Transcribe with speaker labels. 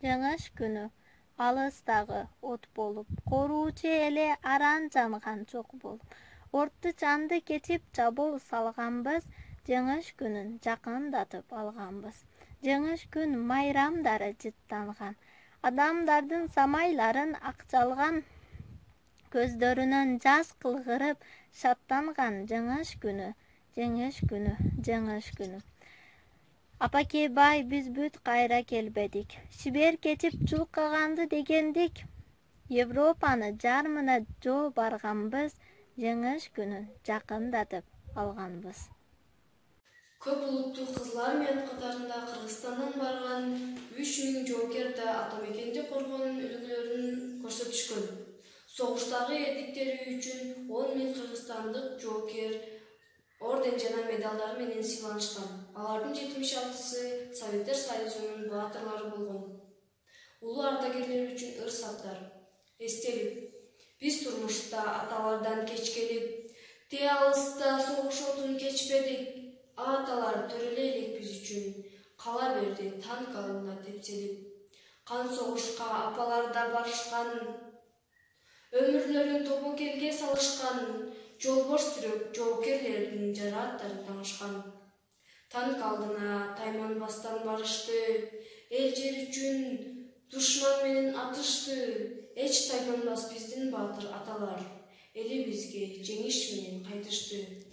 Speaker 1: Жеңиш күнү алыстагы от болуп, коруучу эле аран жанган жок болуп, орду жанды кечип жабыл салганбыз, жеңиш күнүн жакындатып алганбыз. Жеңиш күн майрамдары жыттанган, адамдардын самайларын акчалган, көздөрүнөн жаш кылгырып шаттанган жеңиш күнү, жеңиш күнү, жеңиш күнү. Апакей бай, биз бүт кайра келбедик. Шибер кечип чулкаганды дегендик. Европаны жармына жоо барганбыз, жеңиш күнүн жакындатып алганбыз.
Speaker 2: Көп улуттуу Кызыл Армия катарында Кыргызстандан барган 3000 жоокер да ата мекенди коргоонун үлгүлөрүн көрсөтүшкөн. Согуштагы эрдиктери үчүн 10 000 кыргызстандык жоокер орден жана медалдар менен сыйланышкан. Алардын 76-сы Советтер Союзунун баатырлары болгон. Улуу ардагерлер үчүн ыр саптар. Эстелик. Биз турмушта аталардан кечкелип, те алыста согуш отун кечпедик. Аталар төрөлө элек биз үчүн, кала берди танк алдында тепселип. Кан согушка апалар да барышкан, өмүрлөрүн тобокелге салышкан, жолбош сүрөк жоокерлердин жара аттарын таңышкан. Танк алдына тайманбастан барышты, эл жер үчүн душман менен атышты. Эч тайманбас биздин баатыр аталар, эли бизге жеңиш менен кайтышты.